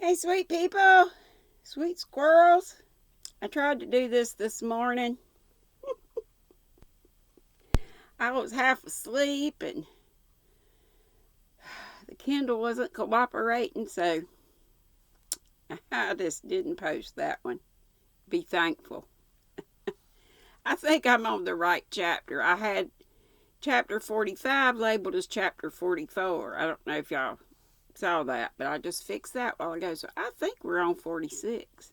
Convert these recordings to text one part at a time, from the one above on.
Hey, sweet people, sweet squirrels. I tried to do this morning. I was half asleep and the Kindle wasn't cooperating, so I just didn't post that one. Be thankful. I think I'm on the right chapter. I had chapter 45 labeled as chapter 44. I don't know if y'all saw that, but I just fixed that while ago, so I think we're on 46.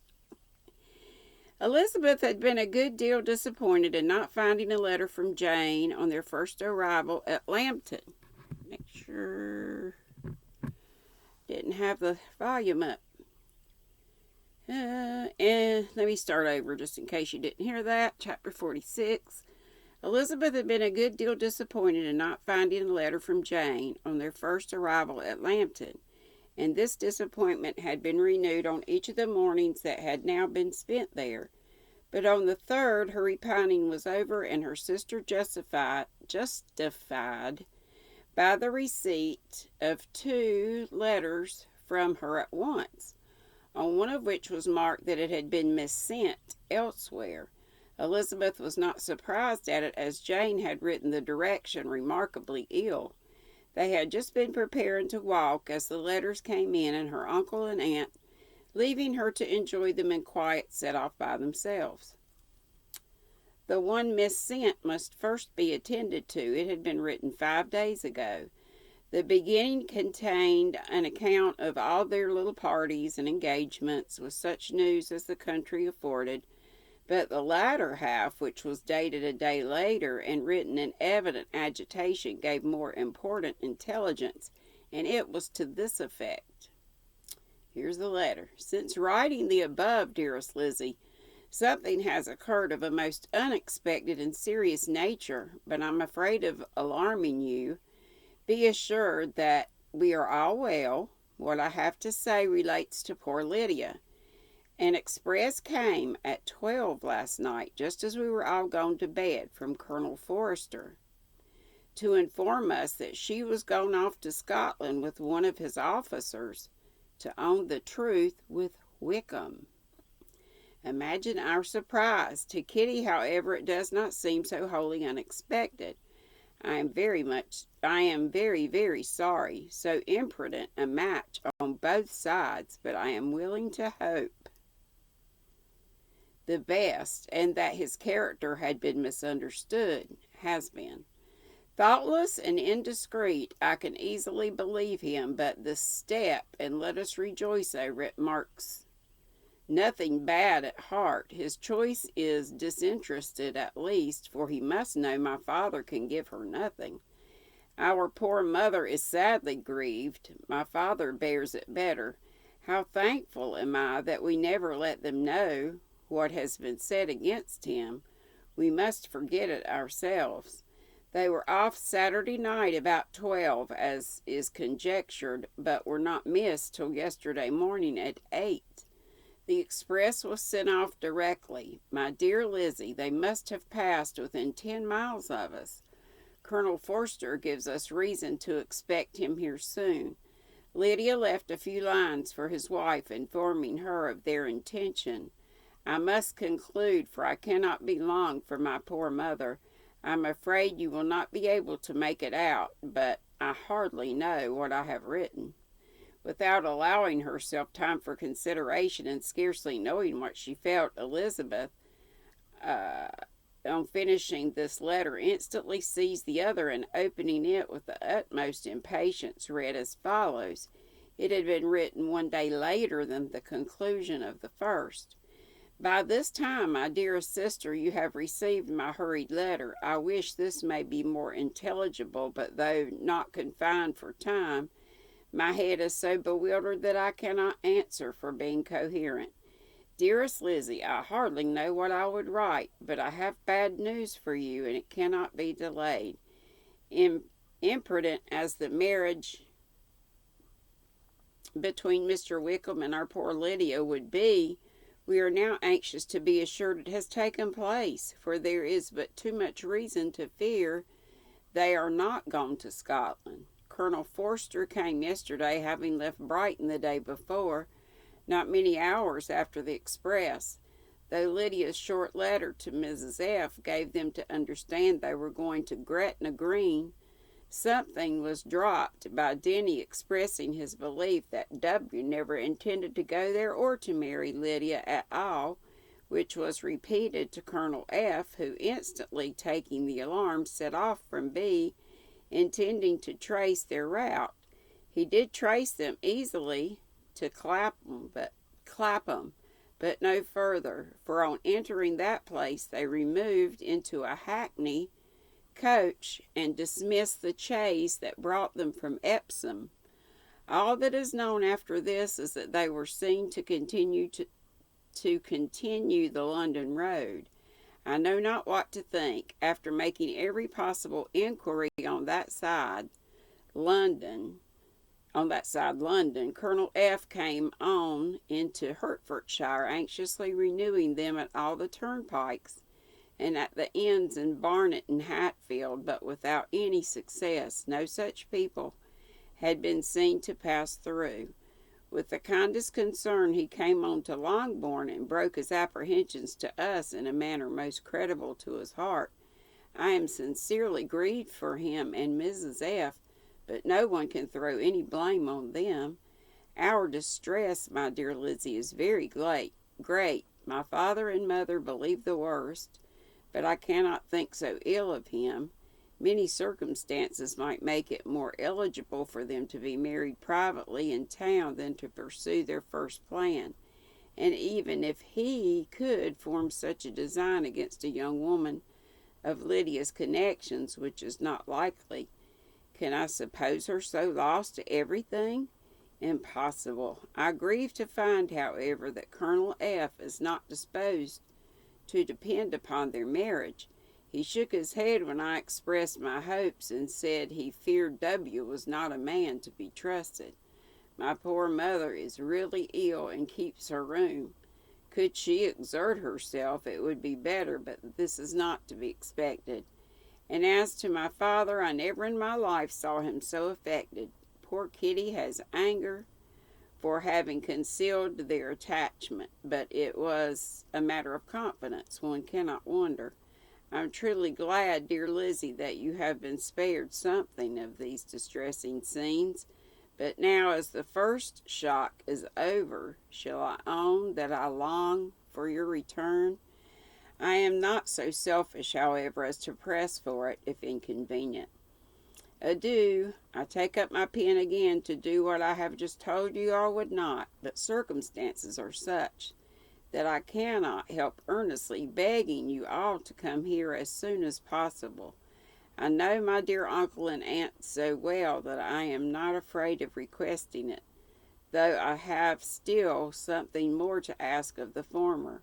Elizabeth had been a good deal disappointed in not finding a letter from Jane on their first arrival at Lambton. Make sure didn't have the volume up. And let me start over just in case you didn't hear that. Chapter 46. Elizabeth had been a good deal disappointed in not finding a letter from Jane on their first arrival at Lambton, and this disappointment had been renewed on each of the mornings that had now been spent there. But on the third, her repining was over, and her sister justified by the receipt of 2 letters from her at once, on one of which was marked that it had been missent elsewhere. Elizabeth was not surprised at it, as Jane had written the direction remarkably ill. They had just been preparing to walk as the letters came in, and her uncle and aunt, leaving her to enjoy them in quiet, set off by themselves. The one missent must first be attended to. It had been written 5 days ago. The beginning contained an account of all their little parties and engagements, with such news as the country afforded, but the latter half, which was dated a day later and written in evident agitation, gave more important intelligence, and it was to this effect. Here's the letter. Since writing the above, dearest Lizzie, something has occurred of a most unexpected and serious nature, but I'm afraid of alarming you. Be assured that we are all well. What I have to say relates to poor Lydia. An express came at 12 last night, just as we were all gone to bed, from Colonel Forster, to inform us that she was gone off to Scotland with one of his officers to own the truth with Wickham. Imagine our surprise. To Kitty, however, it does not seem so wholly unexpected. I am very, very sorry. So imprudent a match on both sides, but I am willing to hope the best, and that his character had been misunderstood, has been. Thoughtless and indiscreet, I can easily believe him, but the step, and let us rejoice over it, marks nothing bad at heart. His choice is disinterested at least, for he must know my father can give her nothing. Our poor mother is sadly grieved. My father bears it better. How thankful am I that we never let them know what has been said against him. We must forget it ourselves. They were off Saturday night about 12, as is conjectured, but were not missed till yesterday morning at 8. The express was sent off directly. My dear Lizzie, they must have passed within 10 miles of us. Colonel Forster gives us reason to expect him here soon. Lydia left a few lines for his wife, informing her of their intention. I must conclude, for I cannot be long for my poor mother. I'm afraid you will not be able to make it out, but I hardly know what I have written. Without allowing herself time for consideration, and scarcely knowing what she felt, Elizabeth, on finishing this letter, instantly seized the other, and opening it with the utmost impatience, read as follows. It had been written 1 day later than the conclusion of the first. By this time, my dearest sister, you have received my hurried letter. I wish this may be more intelligible, but though not confined for time, my head is so bewildered that I cannot answer for being coherent. Dearest Lizzie, I hardly know what I would write, but I have bad news for you, and it cannot be delayed. Imprudent as the marriage between Mr. Wickham and our poor Lydia would be, we are now anxious to be assured it has taken place, for there is but too much reason to fear they are not gone to Scotland. Colonel Forster came yesterday, having left Brighton the day before. not many hours after the express, though Lydia's short letter to Mrs. F. gave them to understand they were going to Gretna Green. Something was dropped by Denny expressing his belief that W. never intended to go there or to marry Lydia at all, which was repeated to Colonel F., who, instantly taking the alarm, set off from B., intending to trace their route. He did trace them easily to Clapham, but no further, for on entering that place they removed into a hackney coach and dismissed the chaise that brought them from Epsom. All that is known after this is that they were seen to continue the London road. I know not what to think. After making every possible inquiry on that side, London, Colonel F. came on into Hertfordshire, anxiously renewing them at all the turnpikes and at the inns in Barnet and Hatfield, but without any success. No such people had been seen to pass through. With the kindest concern he came on to Longbourn and broke his apprehensions to us in a manner most credible to his heart. I am sincerely grieved for him and Mrs. F., but no one can throw any blame on them. Our distress, my dear Lizzie, is very great. My father and mother believe the worst, but I cannot think so ill of him. Many circumstances might make it more eligible for them to be married privately in town than to pursue their first plan. And even if he could form such a design against a young woman of Lydia's connections, which is not likely, can I suppose her so lost to everything? Impossible. I grieve to find, however, that Colonel F. is not disposed to depend upon their marriage. He shook his head when I expressed my hopes and said he feared W. was not a man to be trusted. My poor mother is really ill and keeps her room. Could she exert herself, it would be better, but this is not to be expected. And as to my father, I never in my life saw him so affected. Poor Kitty has anger for having concealed their attachment, but it was a matter of confidence. One cannot wonder. I'm truly glad, dear Lizzie, that you have been spared something of these distressing scenes. But now, as the first shock is over, shall I own that I long for your return? I am not so selfish, however, as to press for it, if inconvenient. Adieu. I take up my pen again to do what I have just told you I would not, but circumstances are such that I cannot help earnestly begging you all to come here as soon as possible. I know my dear uncle and aunt so well that I am not afraid of requesting it, though I have still something more to ask of the former.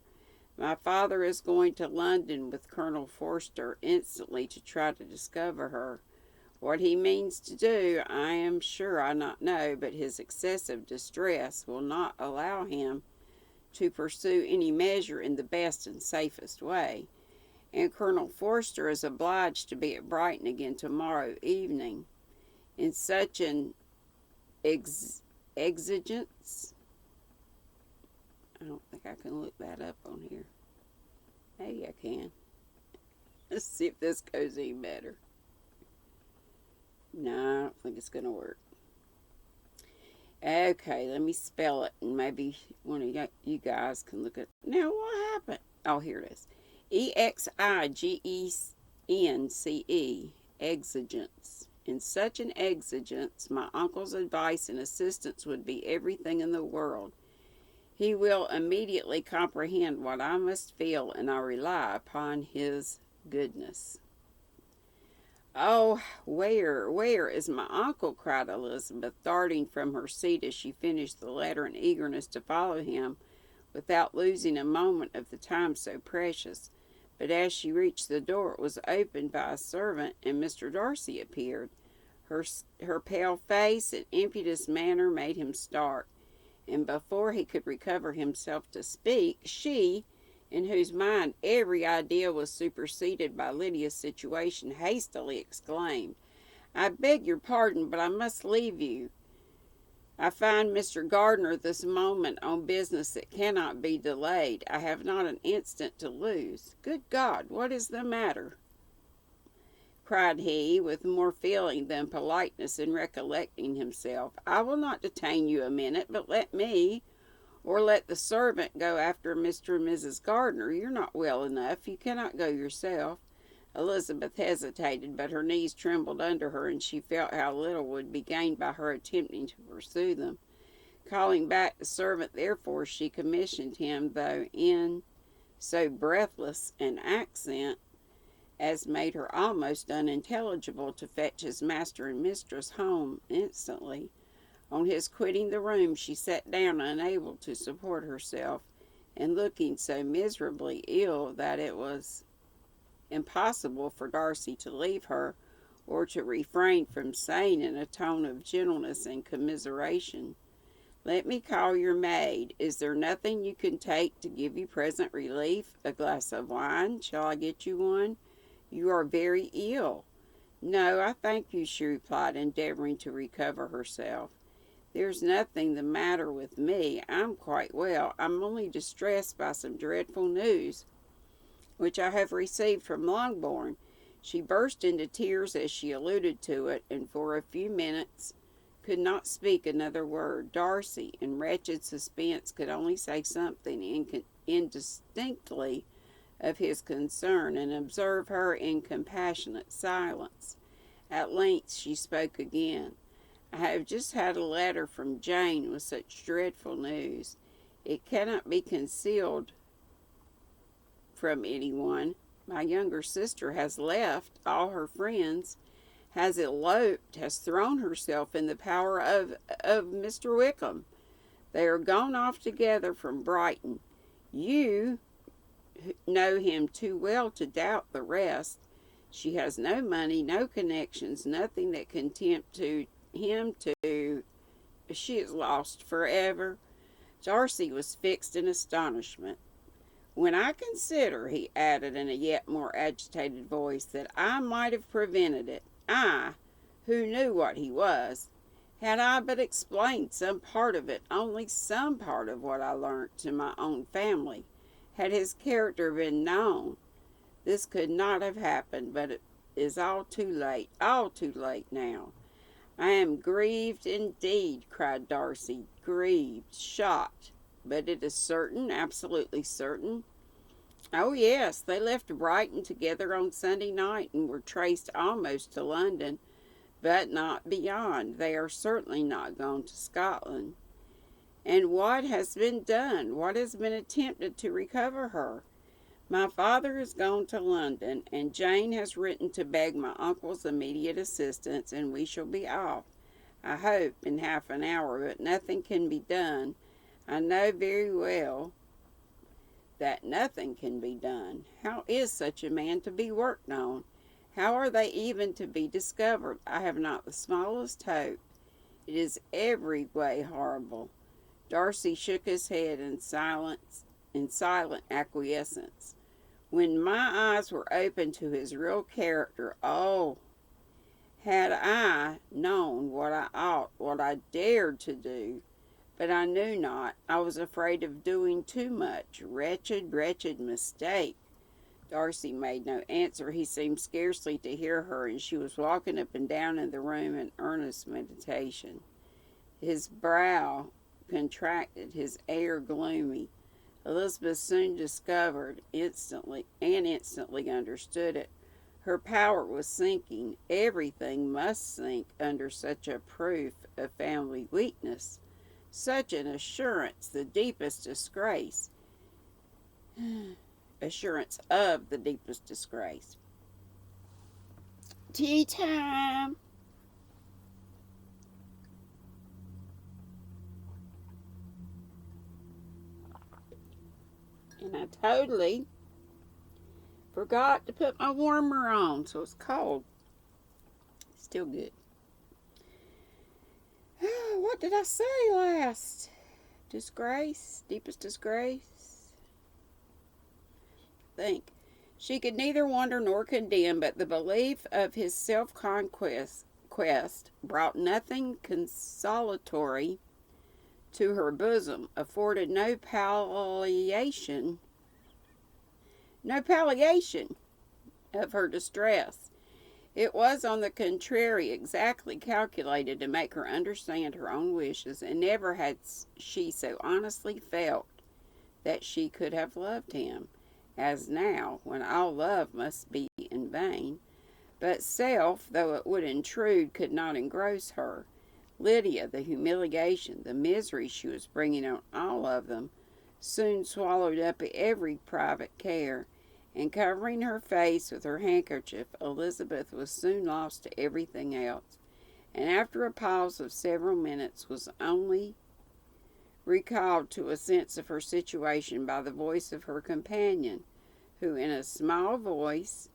My father is going to London with Colonel Forster instantly to try to discover her. What he means to do, I am sure I not know, but his excessive distress will not allow him to pursue any measure in the best and safest way. And Colonel Forster is obliged to be at Brighton again tomorrow evening. In such an exigence, I don't think I can look that up on here. Maybe I can. Let's see if this goes any better. No, I don't think it's going to work. Okay, let me spell it, and maybe one of you guys can look at it. Now, what happened? Oh, here it is. Exigence, exigence. In such an exigence, my uncle's advice and assistance would be everything in the world. He will immediately comprehend what I must feel, and I rely upon his goodness. Oh, where is my uncle? Cried Elizabeth, darting from her seat as she finished the letter in eagerness to follow him without losing a moment of the time so precious. But as she reached the door, it was opened by a servant, and Mr. Darcy appeared. Her pale face and impetuous manner made him start, and before he could recover himself to speak, she, in whose mind every idea was superseded by Lydia's situation, hastily exclaimed, "I beg your pardon, but I must leave you. I find Mr. Gardner this moment on business that cannot be delayed. I have not an instant to lose. Good God, what is the matter? Cried he, with more feeling than politeness in recollecting himself. I will not detain you a minute, but let me, or let the servant, go after Mr. and Mrs. Gardner. You're not well enough. You cannot go yourself. Elizabeth hesitated, but her knees trembled under her, and she felt how little would be gained by her attempting to pursue them. Calling back the servant, therefore, she commissioned him, though in so breathless an accent as made her almost unintelligible, to fetch his master and mistress home instantly. On his quitting the room, she sat down, unable to support herself, and looking so miserably ill that it was impossible for Darcy to leave her, or to refrain from saying in a tone of gentleness and commiseration, "Let me call your maid. Is there nothing you can take to give you present relief? A glass of wine? Shall I get you one? You are very ill." "No, I thank you," she replied, endeavoring to recover herself. "There's nothing the matter with me. I'm quite well. I'm only distressed by some dreadful news which I have received from Longbourn." She burst into tears as she alluded to it, and for a few minutes could not speak another word. Darcy, in wretched suspense, could only say something indistinctly of his concern, and observe her in compassionate silence. At length she spoke again. "I have just had a letter from Jane with such dreadful news. It cannot be concealed from anyone. My younger sister has left all her friends, has eloped, has thrown herself in the power of Mr. Wickham. They are gone off together from Brighton. You know him too well to doubt the rest. She has no money, no connections, nothing that can tempt him to. She is lost forever." Darcy was fixed in astonishment. "When I consider," he added in a yet more agitated voice, "that I might have prevented it, I, who knew what he was, had I but explained some part of it, only some part of what I learnt, to my own family, had his character been known, this could not have happened, but it is all too late now. I am grieved indeed," cried Darcy, "grieved, shocked. But it is certain, absolutely certain?" "Oh yes, they left Brighton together on Sunday night, and were traced almost to London, but not beyond. They are certainly not gone to Scotland." "And what has been done? What has been attempted to recover her?" "My father is gone to London, and Jane has written to beg my uncle's immediate assistance, and we shall be off, I hope, in half an hour, but nothing can be done. I know very well that nothing can be done. How is such a man to be worked on? How are they even to be discovered? I have not the smallest hope. It is every way horrible." Darcy shook his head in silent acquiescence. "When my eyes were opened to his real character, oh, had I known what I ought, what I dared to do, but I knew not. I was afraid of doing too much. Wretched, wretched mistake." Darcy made no answer. He seemed scarcely to hear her, and she was walking up and down in the room in earnest meditation. His brow contracted, his air gloomy. Elizabeth soon discovered, instantly understood it. Her power was sinking. Everything must sink under such a proof of family weakness. Such an assurance, the deepest disgrace. Assurance of the deepest disgrace. Tea time! And I totally forgot to put my warmer on, so it's cold. Still good. What did I say last? Disgrace? Deepest disgrace? Think. She could neither wonder nor condemn, but the belief of his self-conquest brought nothing consolatory to her bosom afforded no palliation of her distress. It was, on the contrary, exactly calculated to make her understand her own wishes, and never had she so honestly felt that she could have loved him, as now, when all love must be in vain. But self, though it would intrude, could not engross her. Lydia, the humiliation, the misery she was bringing on all of them, soon swallowed up every private care, and covering her face with her handkerchief, Elizabeth was soon lost to everything else, and after a pause of several minutes was only recalled to a sense of her situation by the voice of her companion, who in a small voice,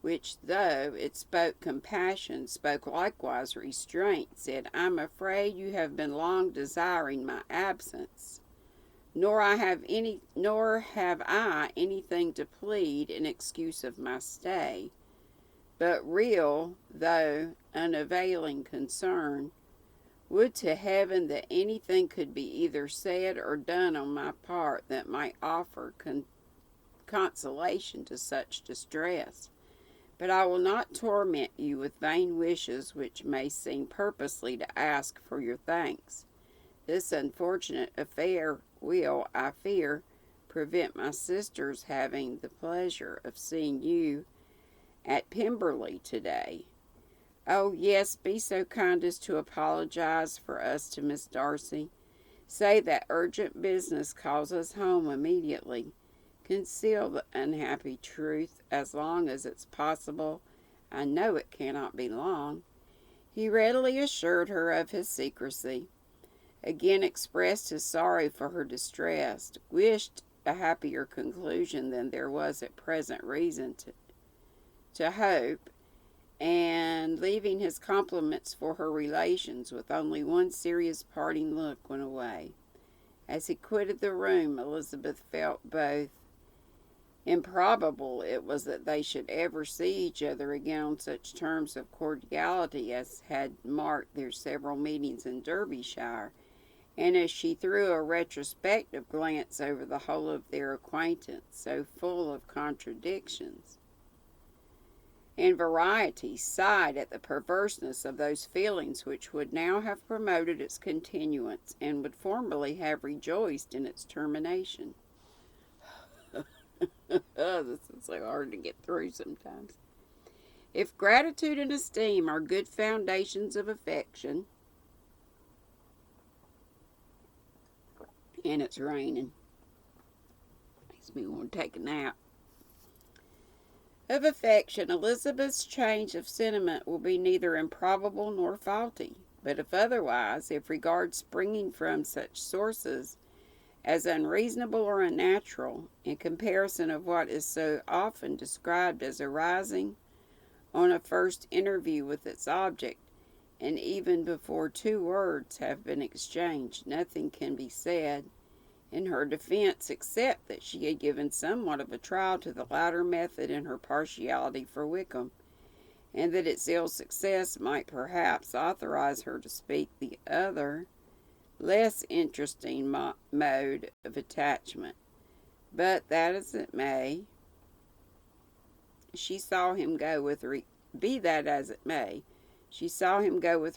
which, though it spoke compassion, spoke likewise restraint, said, "I'm afraid you have been long desiring my absence, nor have I anything to plead in excuse of my stay, but real, though unavailing concern. Would to heaven that anything could be either said or done on my part that might offer consolation to such distress. But I will not torment you with vain wishes which may seem purposely to ask for your thanks. This unfortunate affair will, I fear, prevent my sister's having the pleasure of seeing you at Pemberley today. Oh, yes, be so kind as to apologize for us to Miss Darcy. Say that urgent business calls us home immediately. Conceal the unhappy truth as long as it's possible. I know it cannot be long." He readily assured her of his secrecy, again expressed his sorrow for her distress, wished a happier conclusion than there was at present reason to hope, and, leaving his compliments for her relations with only one serious parting look, went away. As he quitted the room, Elizabeth felt both improbable it was that they should ever see each other again on such terms of cordiality as had marked their several meetings in Derbyshire, and as she threw a retrospective glance over the whole of their acquaintance, so full of contradictions and variety, sighed at the perverseness of those feelings which would now have promoted its continuance, and would formerly have rejoiced in its termination. This is so hard to get through sometimes. If gratitude and esteem are good foundations of affection, and it's raining, makes me want to take a nap. Of affection, Elizabeth's change of sentiment will be neither improbable nor faulty. But if otherwise, if regard springing from such sources as unreasonable or unnatural, in comparison of what is so often described as arising on a first interview with its object, and even before 2 words have been exchanged, nothing can be said in her defense except that she had given somewhat of a trial to the latter method in her partiality for Wickham, and that its ill success might perhaps authorize her to speak the other, less interesting mode of attachment. But that as it may, she saw him go with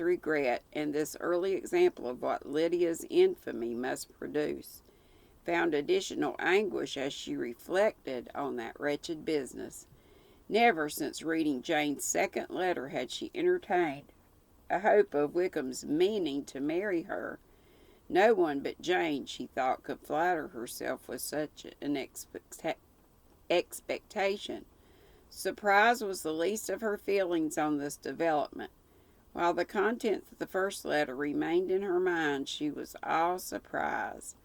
regret, and this early example of what Lydia's infamy must produce found additional anguish as she reflected on that wretched business. Never since reading Jane's second letter had she entertained a hope of Wickham's meaning to marry her. No one but Jane, she thought, could flatter herself with such an expectation. Surprise was the least of her feelings on this development. While the contents of the first letter remained in her mind, she was all surprise,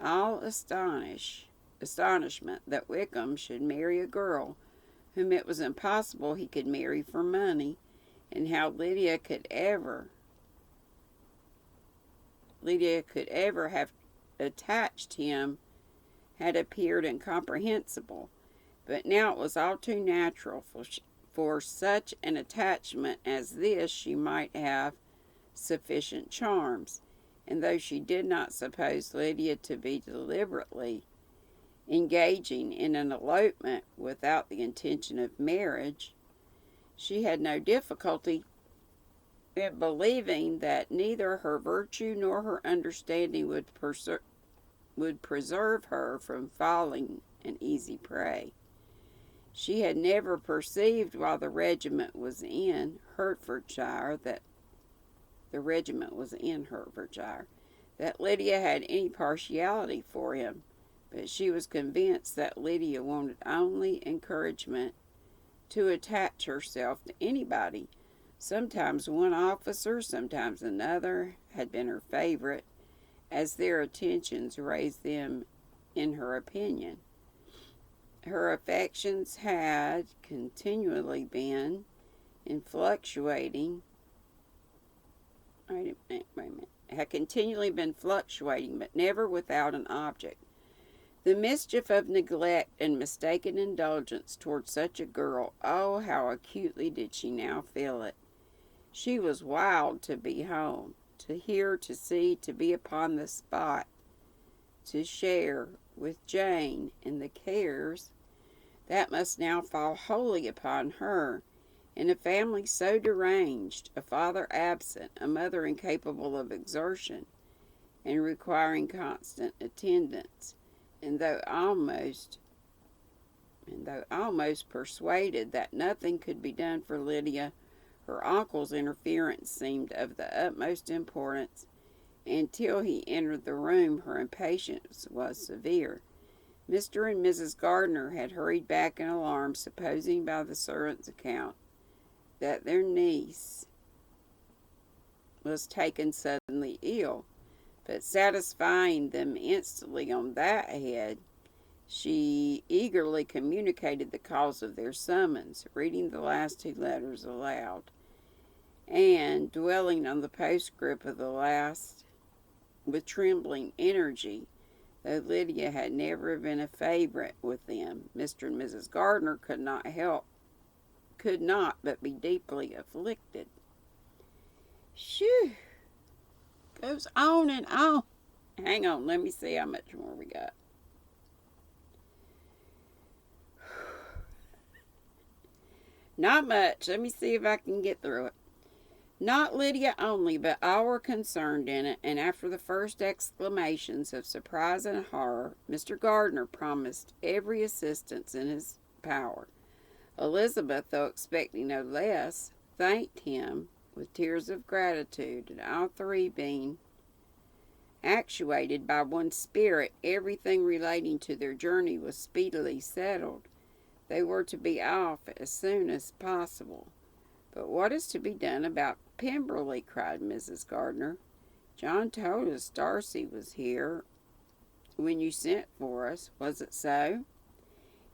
all astonishment that Wickham should marry a girl whom it was impossible he could marry for money, and how Lydia could ever have attached him had appeared incomprehensible. But now it was all too natural for such an attachment as this she might have sufficient charms. and though she did not suppose Lydia to be deliberately engaging in an elopement without the intention of marriage, she had no difficulty in believing that neither her virtue nor her understanding would preserve her from falling an easy prey. She had never perceived while the regiment was in Hertfordshire that Lydia had any partiality for him, but she was convinced that Lydia wanted only encouragement to attach herself to anybody. Sometimes one officer, sometimes another, had been her favorite, as their attentions raised them in her opinion. Her affections had continually been fluctuating, but never without an object. The mischief of neglect and mistaken indulgence toward such a girl, oh, how acutely did she now feel it! She was wild to be home, to hear, to see, to be upon the spot, to share with Jane in the cares that must now fall wholly upon her. In a family so deranged, a father absent, a mother incapable of exertion, and requiring constant attendance, and though almost persuaded that nothing could be done for Lydia, her uncle's interference seemed of the utmost importance. Until he entered the room, her impatience was severe. Mr. and Mrs. Gardner had hurried back in alarm, supposing by the servant's account that their niece was taken suddenly ill, but satisfying them instantly on that head, she eagerly communicated the cause of their summons, reading the last two letters aloud, and dwelling on the postscript of the last with trembling energy. Though Lydia had never been a favorite with them, Mr. and Mrs. Gardner could not but be deeply afflicted. Shoo! Goes on and on. Hang on, let me see how much more we got. Not much. Let me see if I can get through it. Not Lydia only, but all were concerned in it, and after the first exclamations of surprise and horror, Mr. Gardner promised every assistance in his power. Elizabeth, though expecting no less, thanked him with tears of gratitude, and all three being actuated by one spirit, everything relating to their journey was speedily settled. They were to be off as soon as possible. "But what is to be done about Pemberley?" cried Mrs. Gardner. "John told us Darcy was here when you sent for us. Was it so?"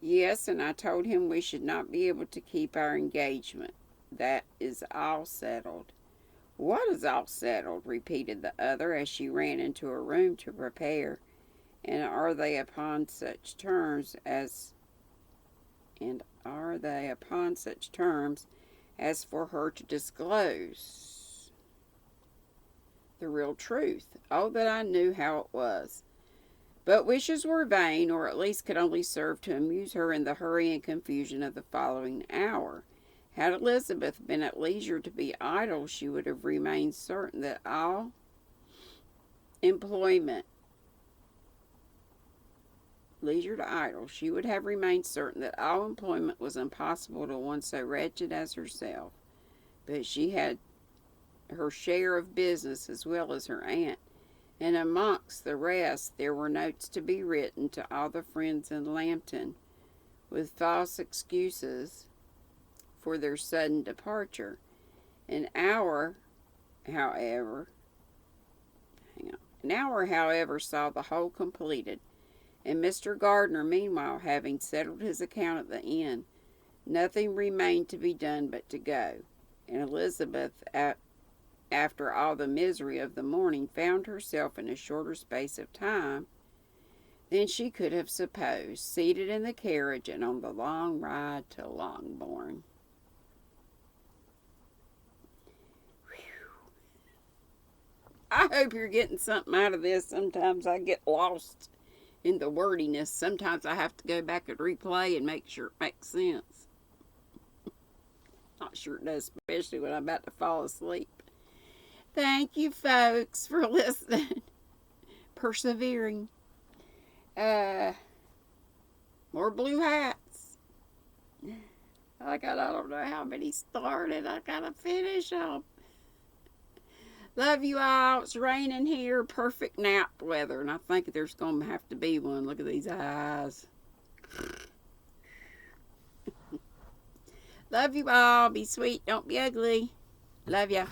"Yes, and I told him we should not be able to keep our engagement. That is all settled." "What is all settled?" repeated the other, as she ran into her room to prepare. "And are they upon such terms as for her to disclose the real truth?" "Oh, that I knew how it was." But wishes were vain, or at least could only serve to amuse her in the hurry and confusion of the following hour. Had Elizabeth been at leisure to be idle, she would have remained certain that all employment was impossible to one so wretched as herself. But she had her share of business as well as her aunt, and amongst the rest there were notes to be written to all the friends in Lambton, with false excuses for their sudden departure. An hour, however, saw the whole completed, and Mr. Gardner, meanwhile, having settled his account at the inn, nothing remained to be done but to go, and Elizabeth, after all the misery of the morning, found herself in a shorter space of time than she could have supposed, seated in the carriage and on the long ride to Longbourn. I hope you're getting something out of this. Sometimes I get lost in the wordiness. Sometimes I have to go back and replay and make sure it makes sense. Not sure it does, especially when I'm about to fall asleep. Thank you, folks, for listening. Persevering. More blue hats. I don't know how many started. I gotta finish them. Love you all. It's raining here. Perfect nap weather. And I think there's going to have to be one. Look at these eyes. Love you all. Be sweet. Don't be ugly. Love ya.